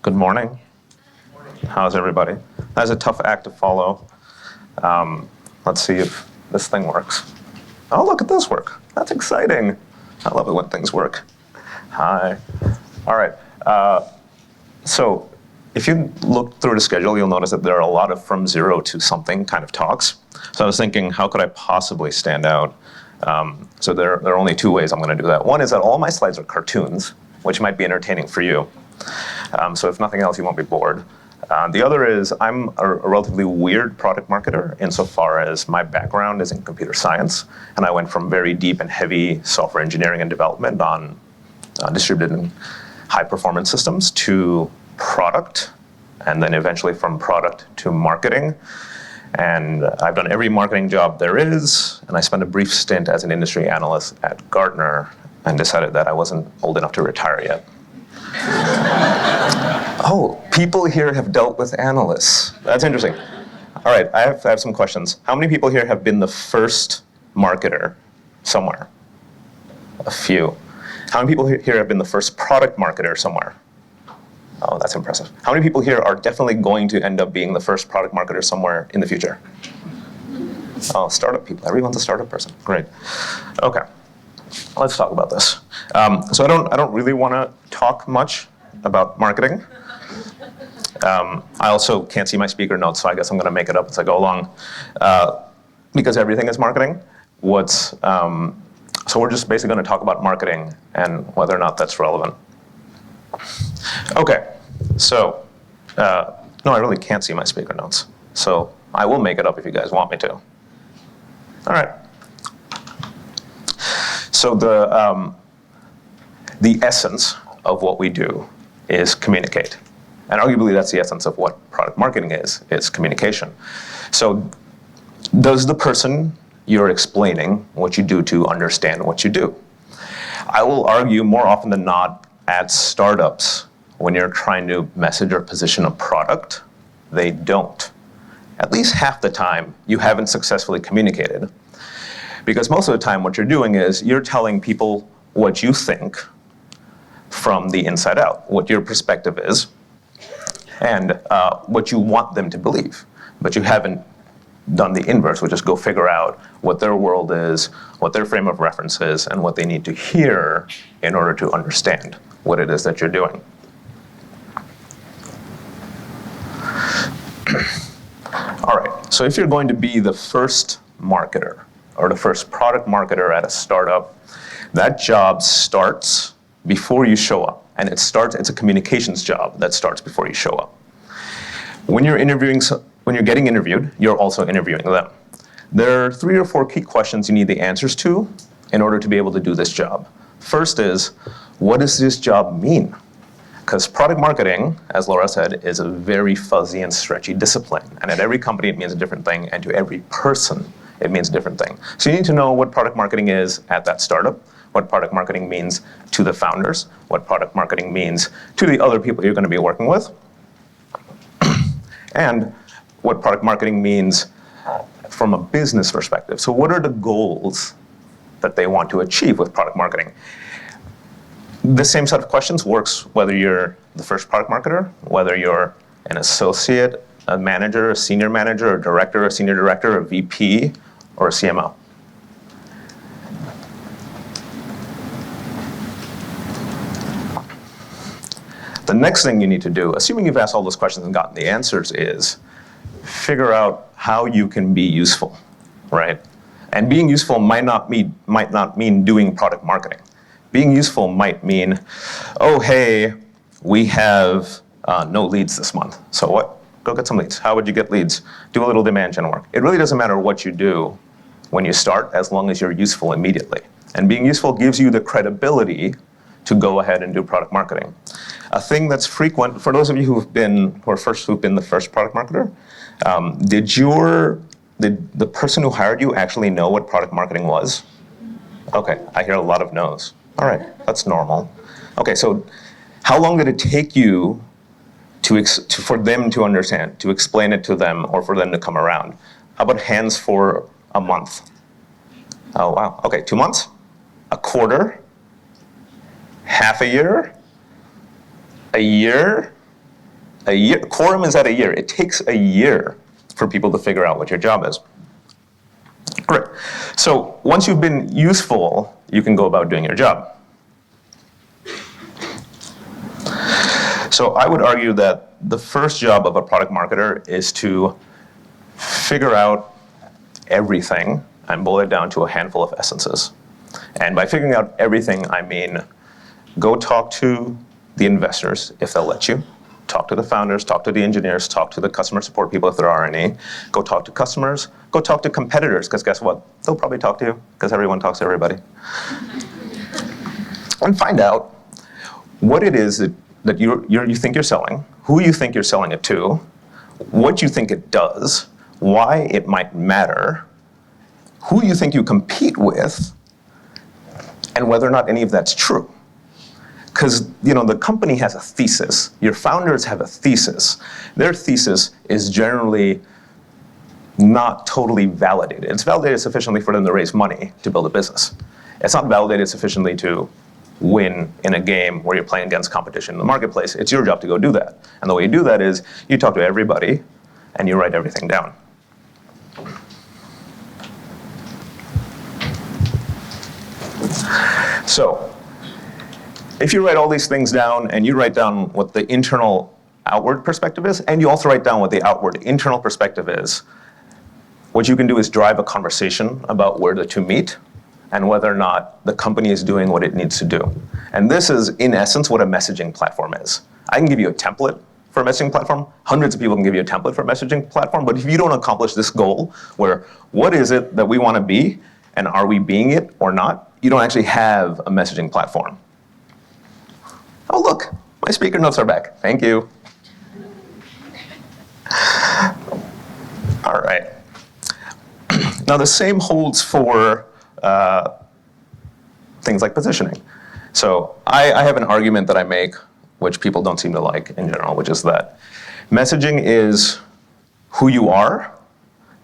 Good morning. How's everybody? That's a tough act to follow. Let's see if this thing works. Oh, look at this work. That's exciting. I love it when things work. Hi. All right. So if you look through the schedule, you'll notice that there are a lot of from zero to something kind of talks. So I was thinking, how could I possibly stand out? So there are only two ways I'm going to do that. One is that all my slides are cartoons, which might be entertaining for you. So if nothing else, you won't be bored. The other is I'm a relatively weird product marketer insofar as my background is in computer science, and I went from very deep and heavy software engineering and development on distributed and high-performance systems to product, and then eventually from product to marketing. And I've done every marketing job there is, and I spent a brief stint as an industry analyst at Gartner and decided that I wasn't old enough to retire yet. Oh, people here have dealt with analysts. That's interesting. All right, I have some questions. How many people here have been the first marketer somewhere? A few. How many people here have been the first product marketer somewhere? Oh, that's impressive. How many people here are definitely going to end up being the first product marketer somewhere in the future? Oh, startup people. Everyone's a startup person. Great. Okay. Let's talk about this. So I don't really want to talk much about marketing. I also can't see my speaker notes, so I guess I'm going to make it up as I go along. Because everything is marketing. So we're just basically going to talk about marketing and whether or not that's relevant. Okay, so, no, I really can't see my speaker notes. So I will make it up if you guys want me to. All right. So the essence of what we do is communicate. And arguably that's the essence of what product marketing is. It's communication. So does the person you're explaining what you do to understand what you do? I will argue more often than not at startups, when you're trying to message or position a product, they don't. At least half the time, you haven't successfully communicated. Because most of the time, what you're doing is you're telling people what you think from the inside out, what your perspective is, and what you want them to believe. But you haven't done the inverse, which is go figure out what their world is, what their frame of reference is, and what they need to hear in order to understand what it is that you're doing. All right, so if you're going to be the first marketer or the first product marketer at a startup, that job starts before you show up. And it's a communications job that starts before you show up. When you're getting interviewed, you're also interviewing them. There are 3 or 4 key questions you need the answers to in order to be able to do this job. First is, what does this job mean? Because product marketing, as Laura said, is a very fuzzy and stretchy discipline. And at every company, it means a different thing, and to every person, it means a different thing. So you need to know what product marketing is at that startup, what product marketing means to the founders, what product marketing means to the other people you're going to be working with, and what product marketing means from a business perspective. So what are the goals that they want to achieve with product marketing? The same set of questions works whether you're the first product marketer, whether you're an associate, a manager, a senior manager, a director, a senior director, a VP, or a CMO. The next thing you need to do, assuming you've asked all those questions and gotten the answers, is figure out how you can be useful, right? And being useful might not mean doing product marketing. Being useful might mean, oh, hey, we have no leads this month. So what? Go get some leads. How would you get leads? Do a little demand gen work. It really doesn't matter what you do when you start, as long as you're useful immediately. And being useful gives you the credibility to go ahead and do product marketing. A thing that's frequent, for those of you who've been the first product marketer, did the person who hired you actually know what product marketing was? Okay, I hear a lot of no's. All right, that's normal. Okay, so how long did it take you for them to understand, to explain it to them, or for them to come around? How about hands for a month? Oh, wow. Okay, 2 months? A quarter? Half a year? A year? A year. Quorum is at a year. It takes a year for people to figure out what your job is. Great. So once you've been useful, you can go about doing your job. So I would argue that the first job of a product marketer is to figure out everything and boil it down to a handful of essences. And by figuring out everything, I mean go talk to the investors if they'll let you. Talk to the founders, talk to the engineers, talk to the customer support people if there are any. Go talk to customers, go talk to competitors, because guess what? They'll probably talk to you, because everyone talks to everybody. And find out what it is that you think you're selling, who you think you're selling it to, what you think it does, why it might matter, who you think you compete with, and whether or not any of that's true. Because the company has a thesis. Your founders have a thesis. Their thesis is generally not totally validated. It's validated sufficiently for them to raise money to build a business. It's not validated sufficiently to win in a game where you're playing against competition in the marketplace. It's your job to go do that. And the way you do that is you talk to everybody and you write everything down. So if you write all these things down and you write down what the internal outward perspective is, and you also write down what the outward internal perspective is, what you can do is drive a conversation about where the two meet and whether or not the company is doing what it needs to do. And this is, in essence, what a messaging platform is. I can give you a template for a messaging platform. Hundreds of people can give you a template for a messaging platform. But if you don't accomplish this goal, where what is it that we want to be, and are we being it or not, you don't actually have a messaging platform. Oh, look, my speaker notes are back. Thank you. All right. Now, the same holds for things like positioning. So I have an argument that I make, which people don't seem to like in general, which is that messaging is who you are,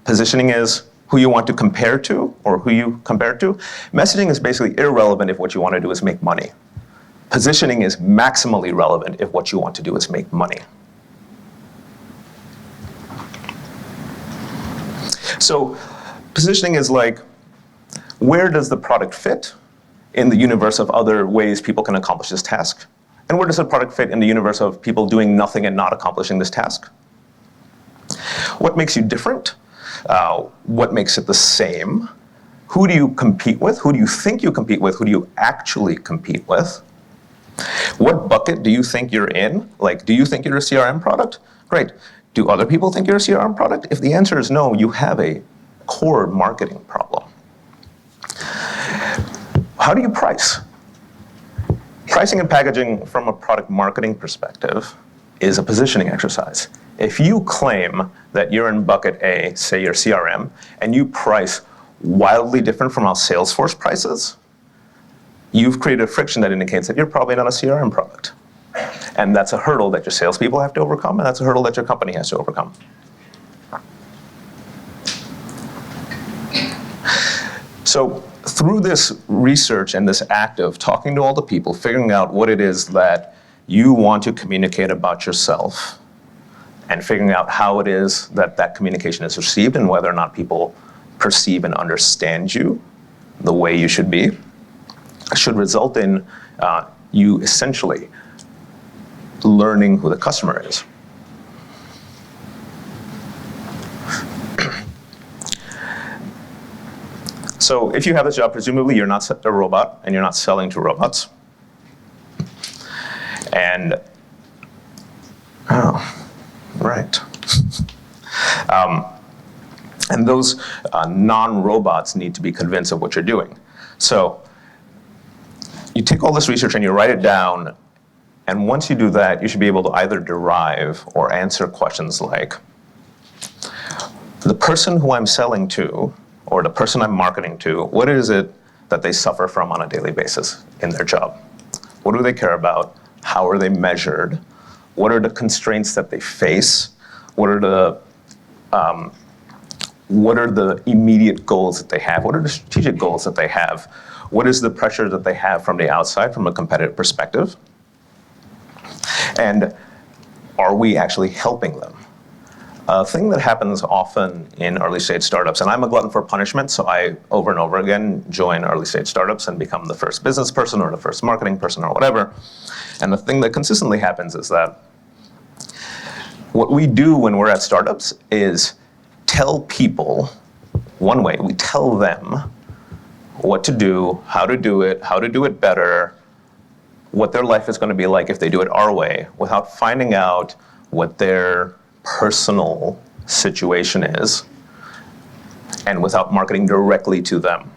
positioning is who you want to compare to or who you compare to. Messaging is basically irrelevant if what you want to do is make money. Positioning is maximally relevant if what you want to do is make money. So positioning is like, where does the product fit in the universe of other ways people can accomplish this task? And where does the product fit in the universe of people doing nothing and not accomplishing this task? What makes you different? What makes it the same? Who do you compete with? Who do you think you compete with? Who do you actually compete with? What bucket do you think you're in? Like, do you think you're a CRM product? Great. Do other people think you're a CRM product? If the answer is no, you have a core marketing problem. How do you price? Pricing and packaging from a product marketing perspective is a positioning exercise. If you claim that you're in bucket A, say you're CRM, and you price wildly different from how Salesforce prices, you've created a friction that indicates that you're probably not a CRM product. And that's a hurdle that your salespeople have to overcome, and that's a hurdle that your company has to overcome. So through this research and this act of talking to all the people, figuring out what it is that you want to communicate about yourself, and figuring out how it is that that communication is received and whether or not people perceive and understand you the way you should be, should result in you essentially learning who the customer is. So if you have this job, presumably you're not a robot and you're not selling to robots. And, oh, right. And those non-robots need to be convinced of what you're doing. So you take all this research and you write it down, and once you do that, you should be able to either derive or answer questions like, the person who I'm selling to, or the person I'm marketing to, what is it that they suffer from on a daily basis in their job? What do they care about? How are they measured? What are the constraints that they face? What are the immediate goals that they have? What are the strategic goals that they have? What is the pressure that they have from the outside, from a competitive perspective? And are we actually helping them? A thing that happens often in early stage startups, and I'm a glutton for punishment, so I over and over again join early stage startups and become the first business person or the first marketing person or whatever. And the thing that consistently happens is that what we do when we're at startups is tell people one way. We tell them what to do, how to do it better, what their life is going to be like if they do it our way, without finding out what their personal situation is, and without marketing directly to them.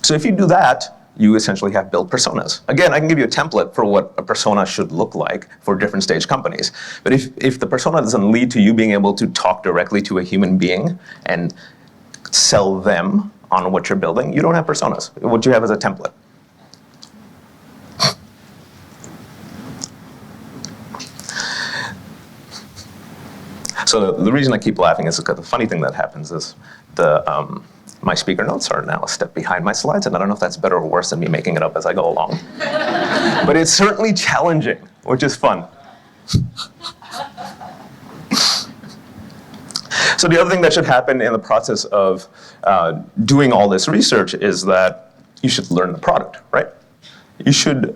So if you do that, you essentially have built personas. Again, I can give you a template for what a persona should look like for different stage companies. But if the persona doesn't lead to you being able to talk directly to a human being and sell them on what you're building, you don't have personas. What you have is a template. So the reason I keep laughing is because the funny thing that happens is my speaker notes are now a step behind my slides, and I don't know if that's better or worse than me making it up as I go along. But it's certainly challenging, which is fun. So the other thing that should happen in the process of doing all this research is that you should learn the product, right? You should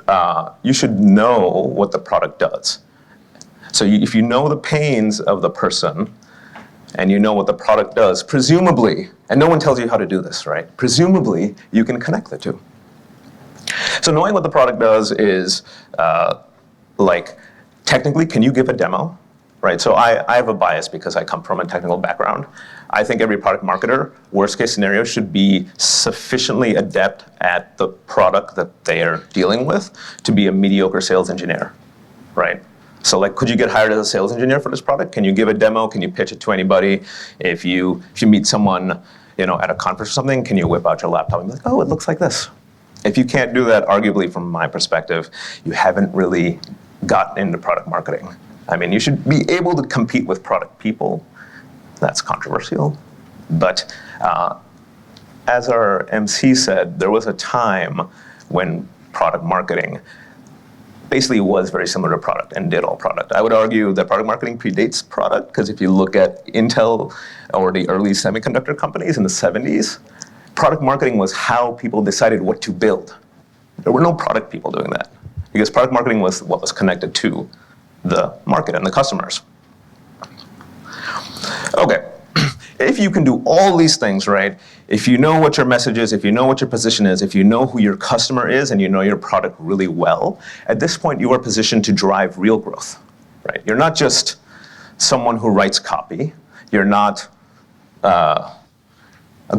know what the product does. So if you know the pains of the person, and you know what the product does, presumably, and no one tells you how to do this, right? Presumably, you can connect the two. So knowing what the product does is, like, technically, can you give a demo, right? So I have a bias because I come from a technical background. I think every product marketer, worst case scenario, should be sufficiently adept at the product that they are dealing with to be a mediocre sales engineer, right? So like, could you get hired as a sales engineer for this product? Can you give a demo? Can you pitch it to anybody? If you meet someone, at a conference or something, can you whip out your laptop and be like, oh, it looks like this? If you can't do that, arguably from my perspective, you haven't really gotten into product marketing. I mean, you should be able to compete with product people. That's controversial. But as our MC said, there was a time when product marketing basically was very similar to product and did all product. I would argue that product marketing predates product, because if you look at Intel or the early semiconductor companies in the 70s, product marketing was how people decided what to build. There were no product people doing that, because product marketing was what was connected to the market and the customers. Okay, if you can do all these things, right, if you know what your message is, if you know what your position is, if you know who your customer is, and you know your product really well, at this point you are positioned to drive real growth, right? You're not just someone who writes copy. You're not a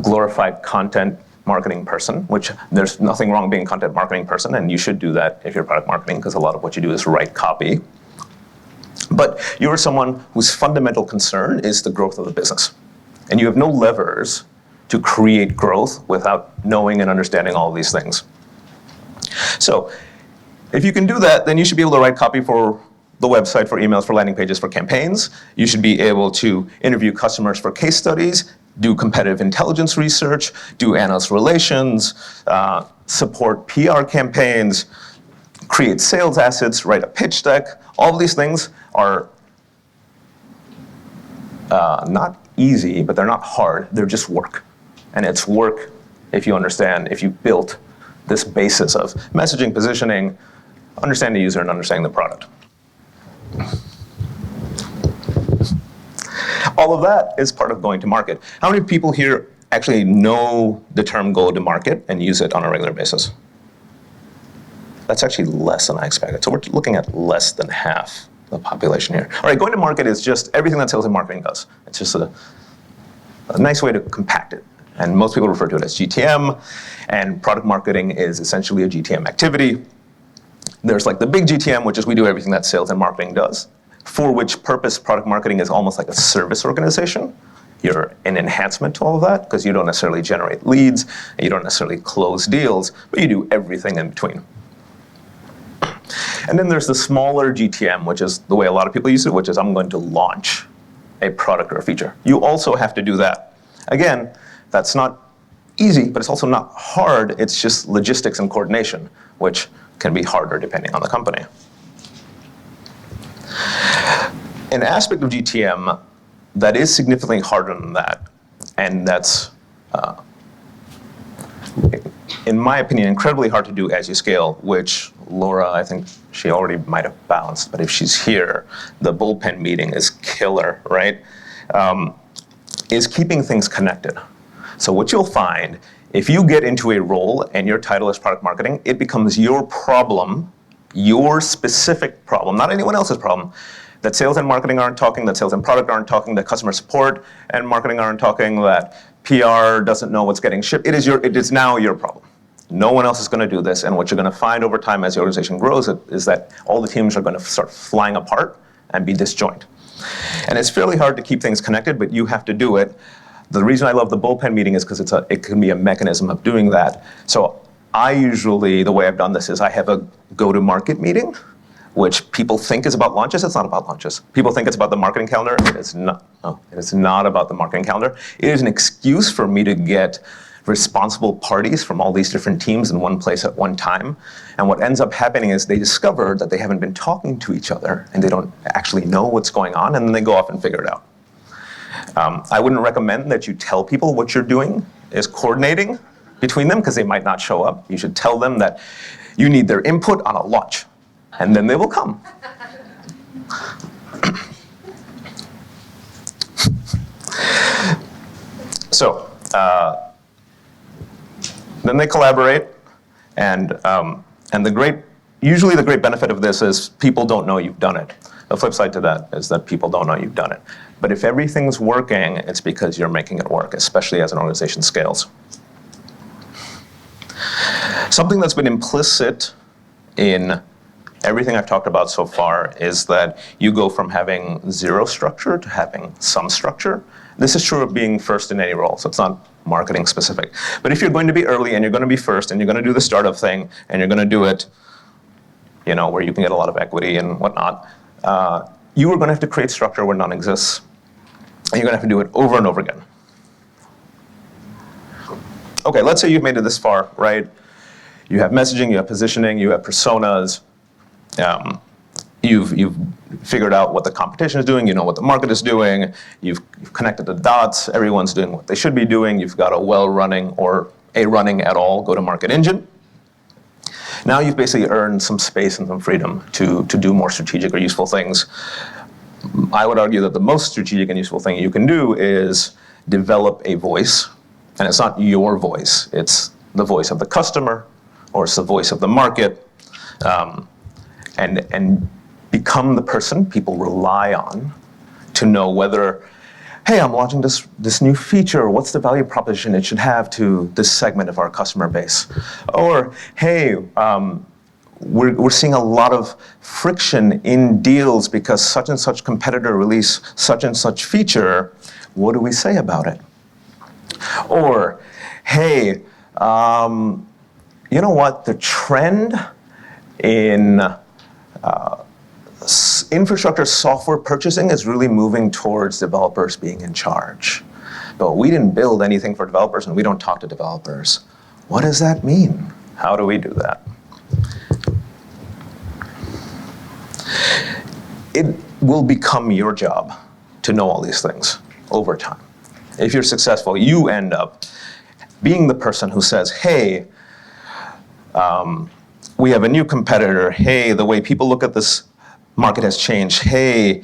glorified content marketing person, which there's nothing wrong being a content marketing person, and you should do that if you're product marketing, because a lot of what you do is write copy. But you're someone whose fundamental concern is the growth of the business. And you have no levers to create growth without knowing and understanding all of these things. So if you can do that, then you should be able to write copy for the website, for emails, for landing pages, for campaigns. You should be able to interview customers for case studies, do competitive intelligence research, do analyst relations, support PR campaigns, create sales assets, write a pitch deck. All of these things are not easy, but they're not hard. They're just work. And it's work if you understand, if you built this basis of messaging, positioning, understanding the user, and understanding the product. All of that is part of going to market. How many people here actually know the term go to market and use it on a regular basis? That's actually less than I expected. So we're looking at less than half the population here. All right, going to market is just everything that sales and marketing does. It's just a nice way to compact it. And most people refer to it as GTM, and product marketing is essentially a GTM activity. There's like the big GTM, which is we do everything that sales and marketing does, for which purpose product marketing is almost like a service organization. You're an enhancement to all of that, because you don't necessarily generate leads, and you don't necessarily close deals, but you do everything in between. And then there's the smaller GTM, which is the way a lot of people use it, which is I'm going to launch a product or a feature. You also have to do that. Again, that's not easy, but it's also not hard. It's just logistics and coordination, which can be harder depending on the company. an aspect of GTM that is significantly harder than that, and that's, in my opinion, incredibly hard to do as you scale, which Laura, I think she already might have bounced, but if she's here, the bullpen meeting is killer, right? Is keeping things connected. So what you'll find, if you get into a role and your title is product marketing, it becomes your problem, your specific problem, not anyone else's problem, that sales and marketing aren't talking, that sales and product aren't talking, that customer support and marketing aren't talking, that PR doesn't know what's getting shipped. It is now your problem. No one else is going to do this, and what you're going to find over time as the organization grows is that all the teams are going to start flying apart and be disjoint. And it's fairly hard to keep things connected, but you have to do it. The reason I love the bullpen meeting is because it can be a mechanism of doing that. So I usually, the way I've done this is I have a go-to-market meeting, which people think is about launches. It's not about launches. People think it's about the marketing calendar. It is not. No, it is not about the marketing calendar. It is an excuse for me to get responsible parties from all these different teams in one place at one time. And what ends up happening is they discover that they haven't been talking to each other and they don't actually know what's going on, and then they go off and figure it out. I wouldn't recommend that you tell people what you're doing is coordinating between them because they might not show up. You should tell them that you need their input on a launch, and then they will come. So, then they collaborate, and usually the great benefit of this is people don't know you've done it. The flip side to that is that people don't know you've done it. But if everything's working, it's because you're making it work, especially as an organization scales. Something that's been implicit in everything I've talked about so far is that you go from having zero structure to having some structure. This is true of being first in any role, so it's not marketing specific. But if you're going to be early and you're going to be first and you're going to do the startup thing and you're going to do it, where you can get a lot of equity and whatnot, you are going to have to create structure where none exists. And you're going to have to do it over and over again. Okay, let's say you've made it this far, right? You have messaging, you have positioning, you have personas. You've figured out what the competition is doing, you know what the market is doing, you've connected the dots, everyone's doing what they should be doing, you've got a well-running or a running at all go-to-market engine. Now you've basically earned some space and some freedom to do more strategic or useful things. I would argue that the most strategic and useful thing you can do is develop a voice, and it's not your voice, it's the voice of the customer, or it's the voice of the market, and become the person people rely on to know whether, hey, I'm launching this new feature, what's the value proposition it should have to this segment of our customer base? Or, hey, we're seeing a lot of friction in deals because such and such competitor release such and such feature, what do we say about it? Or, hey, you know what, the trend in infrastructure software purchasing is really moving towards developers being in charge. But we didn't build anything for developers and we don't talk to developers. What does that mean? How do we do that? It will become your job to know all these things over time. If you're successful, you end up being the person who says, hey, we have a new competitor. Hey, the way people look at this market has changed. Hey,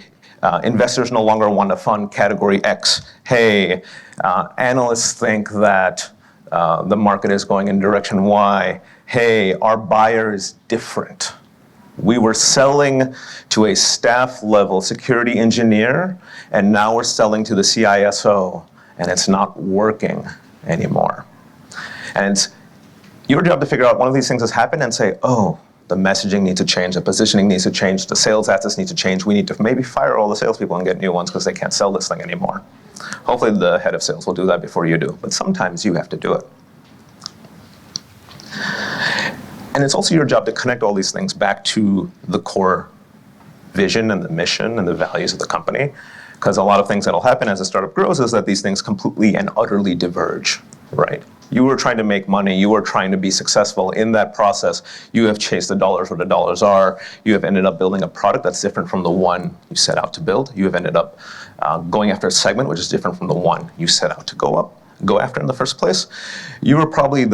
investors no longer want to fund category X. Hey, analysts think that the market is going in direction Y. Hey, our buyer is different. We were selling to a staff level security engineer, and now we're selling to the CISO, and it's not working anymore. And it's your job to figure out one of these things has happened and say, oh, the messaging needs to change, the positioning needs to change, the sales assets need to change. We need to maybe fire all the salespeople and get new ones because they can't sell this thing anymore. Hopefully the head of sales will do that before you do, but sometimes you have to do it. And it's also your job to connect all these things back to the core vision and the mission and the values of the company, because a lot of things that'll happen as a startup grows is that these things completely and utterly diverge, right? You were trying to make money. You were trying to be successful. In that process, you have chased the dollars where the dollars are. You have ended up building a product that's different from the one you set out to build. You have ended up going after a segment which is different from the one you set out to go after in the first place. You were probably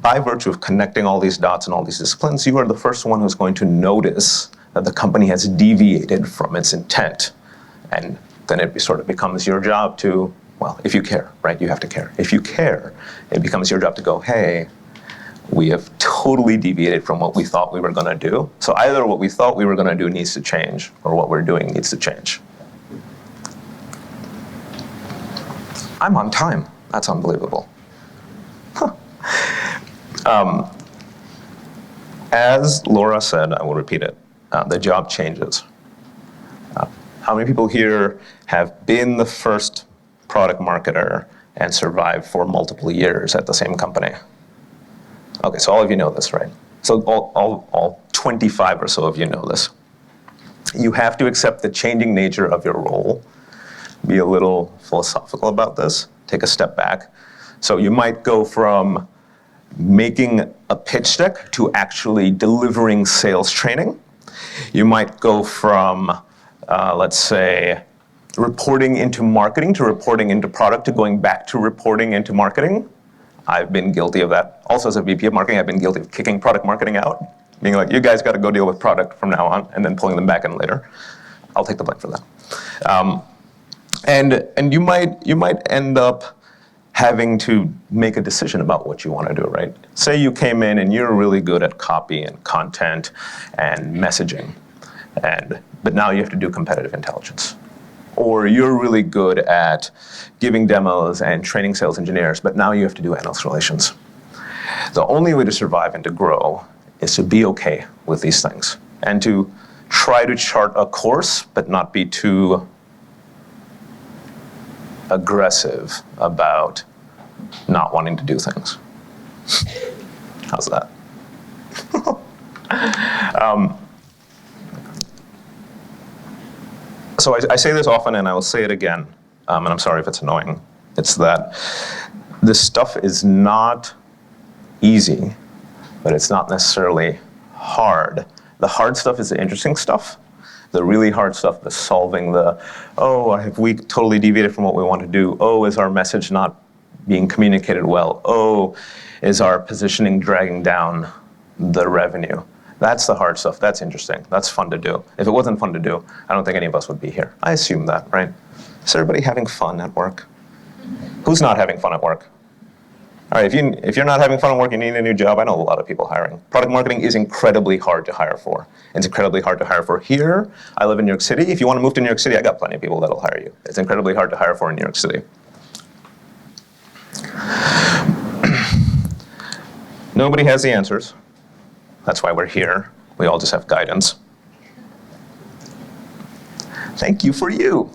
by virtue of connecting all these dots and all these disciplines, you are the first one who's going to notice that the company has deviated from its intent. And then it sort of becomes your job to, well, if you care, right? You have to care. If you care, it becomes your job to go, hey, we have totally deviated from what we thought we were going to do. So either what we thought we were going to do needs to change, or what we're doing needs to change. I'm on time. That's unbelievable. Huh. As Laura said, I will repeat it, the job changes. How many people here have been the first product marketer and survived for multiple years at the same company? Okay, so all of you know this, right? So all 25 or so of you know this. You have to accept the changing nature of your role. Be a little philosophical about this. Take a step back. So you might go from making a pitch deck to actually delivering sales training. You might go from, let's say, reporting into marketing to reporting into product to going back to reporting into marketing. I've been guilty of that. Also, as a VP of marketing, I've been guilty of kicking product marketing out, being like, you guys got to go deal with product from now on, and then pulling them back in later. I'll take the blame for that. And you might end up having to make a decision about what you want to do, right? Say you came in and you're really good at copy and content and messaging, but now you have to do competitive intelligence. Or you're really good at giving demos and training sales engineers, but now you have to do analyst relations. The only way to survive and to grow is to be okay with these things and to try to chart a course, but not be too aggressive about not wanting to do things. How's that? So I say this often, and I will say it again, and I'm sorry if it's annoying. It's that this stuff is not easy, but it's not necessarily hard. The hard stuff is the interesting stuff. The really hard stuff, the solving have we totally deviated from what we want to do? Oh, is our message not being communicated well? Oh, is our positioning dragging down the revenue? That's the hard stuff. That's interesting. That's fun to do. If it wasn't fun to do, I don't think any of us would be here. I assume that, right? Is everybody having fun at work? Who's not having fun at work? All right, if you're not having fun at work, you need a new job. I know a lot of people hiring. Product marketing is incredibly hard to hire for. It's incredibly hard to hire for here. I live in New York City. If you want to move to New York City, I got plenty of people that'll hire you. It's incredibly hard to hire for in New York City. Nobody has the answers. That's why we're here. We all just have guidance. Thank you for you.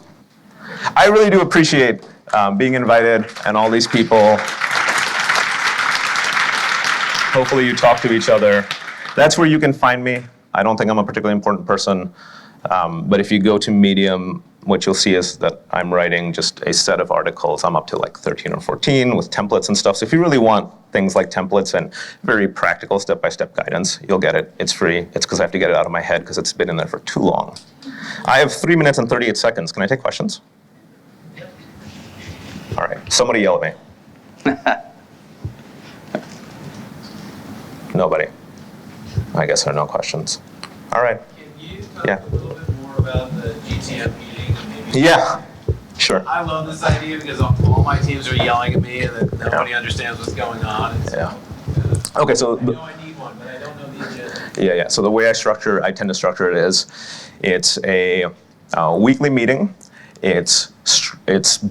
I really do appreciate being invited and all these people. Hopefully you talk to each other. That's where you can find me. I don't think I'm a particularly important person, but if you go to Medium, what you'll see is that I'm writing just a set of articles. I'm up to like 13 or 14 with templates and stuff. So if you really want things like templates and very practical step-by-step guidance, you'll get it. It's free. It's because I have to get it out of my head because it's been in there for too long. I have 3 minutes and 38 seconds. Can I take questions? All right. Somebody yell at me. Nobody. I guess there are no questions. All right. Can you talk a little bit more about the GTM meeting? And maybe Yeah, sure. I love this idea because all my teams are yelling at me and that nobody understands what's going on. And so, Okay, so I know I need one, but I don't know the agenda. yeah. So the way I tend to structure it is, it's a weekly meeting. It's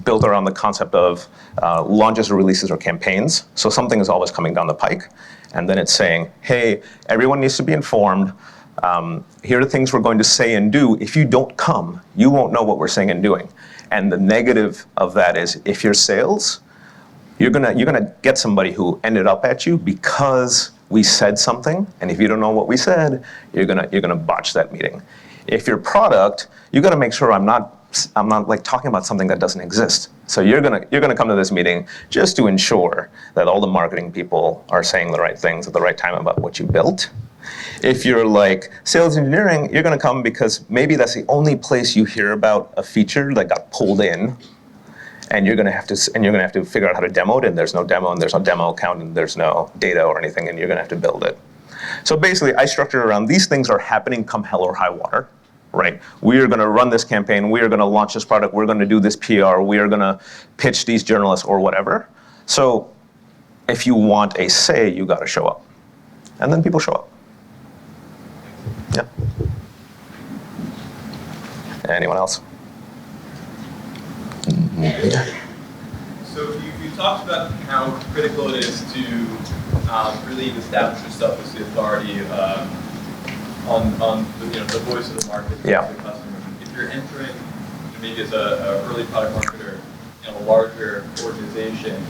built around the concept of launches or releases or campaigns. So something is always coming down the pike. And then it's saying, hey, everyone needs to be informed. Here are the things we're going to say and do. If you don't come, you won't know what we're saying and doing. And the negative of that is, if you're sales, you're gonna get somebody who ended up at you because we said something. And if you don't know what we said, you're gonna botch that meeting. If you're product, you got to make sure I'm not like talking about something that doesn't exist. So you're gonna come to this meeting just to ensure that all the marketing people are saying the right things at the right time about what you built. If you're like sales engineering, you're gonna come because maybe that's the only place you hear about a feature that got pulled in, and you're gonna have to figure out how to demo it, and there's no demo account, and there's no data or anything, and you're gonna have to build it. So basically, I structure around these things are happening come hell or high water. Right? We are going to run this campaign. We are going to launch this product. We're going to do this PR. We are going to pitch these journalists or whatever. So if you want a say, you got to show up. And then people show up. Yeah. Anyone else? So you talked about how critical it is to really establish yourself as the authority on the voice of the market, the Yeah. customer. If you're entering maybe as a early product marketer in a larger organization, do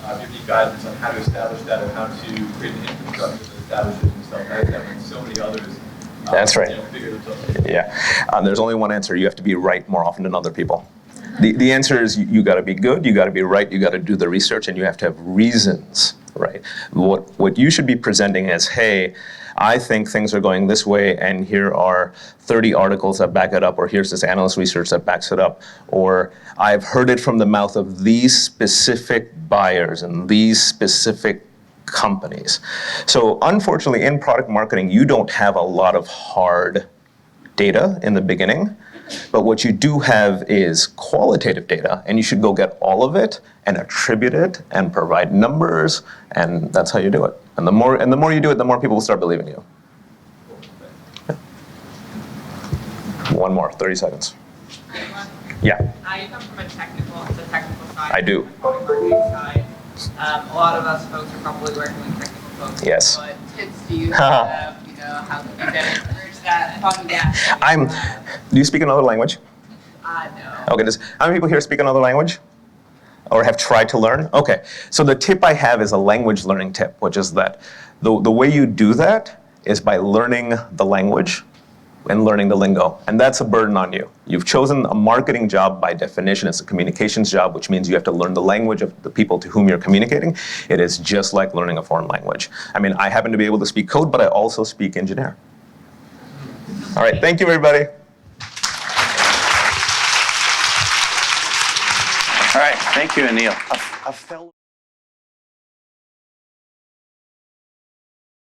you have any guidance on how to establish that, or how to create an infrastructure that establishes yourself as that when so many others That's right. figure themselves out? Yeah. There's only one answer. You have to be right more often than other people. The answer is you got to be good, you got to be right, you got to do the research, and you have to have reasons, right? What you should be presenting is, hey, I think things are going this way, and here are 30 articles that back it up, or here's this analyst research that backs it up, or I've heard it from the mouth of these specific buyers and these specific companies. So unfortunately, in product marketing, you don't have a lot of hard data in the beginning. But what you do have is qualitative data, and you should go get all of it and attribute it and provide numbers, and that's how you do it. And the more you do it, the more people will start believing you. Yeah. One more, 30 seconds. Yeah. You come from the technical side. I do. Product marketing side. A lot of us folks are probably working with technical folks. Yes. What tips do you have? How can you better encourage that? Do you speak another language? No. Okay, how many people here speak another language? Or have tried to learn? Okay, so the tip I have is a language learning tip, which is that the way you do that is by learning the language and learning the lingo. And that's a burden on you. You've chosen a marketing job by definition. It's a communications job, which means you have to learn the language of the people to whom you're communicating. It is just like learning a foreign language. I mean, I happen to be able to speak code, but I also speak engineer. All right, thank you, everybody. All right, thank you, Anil.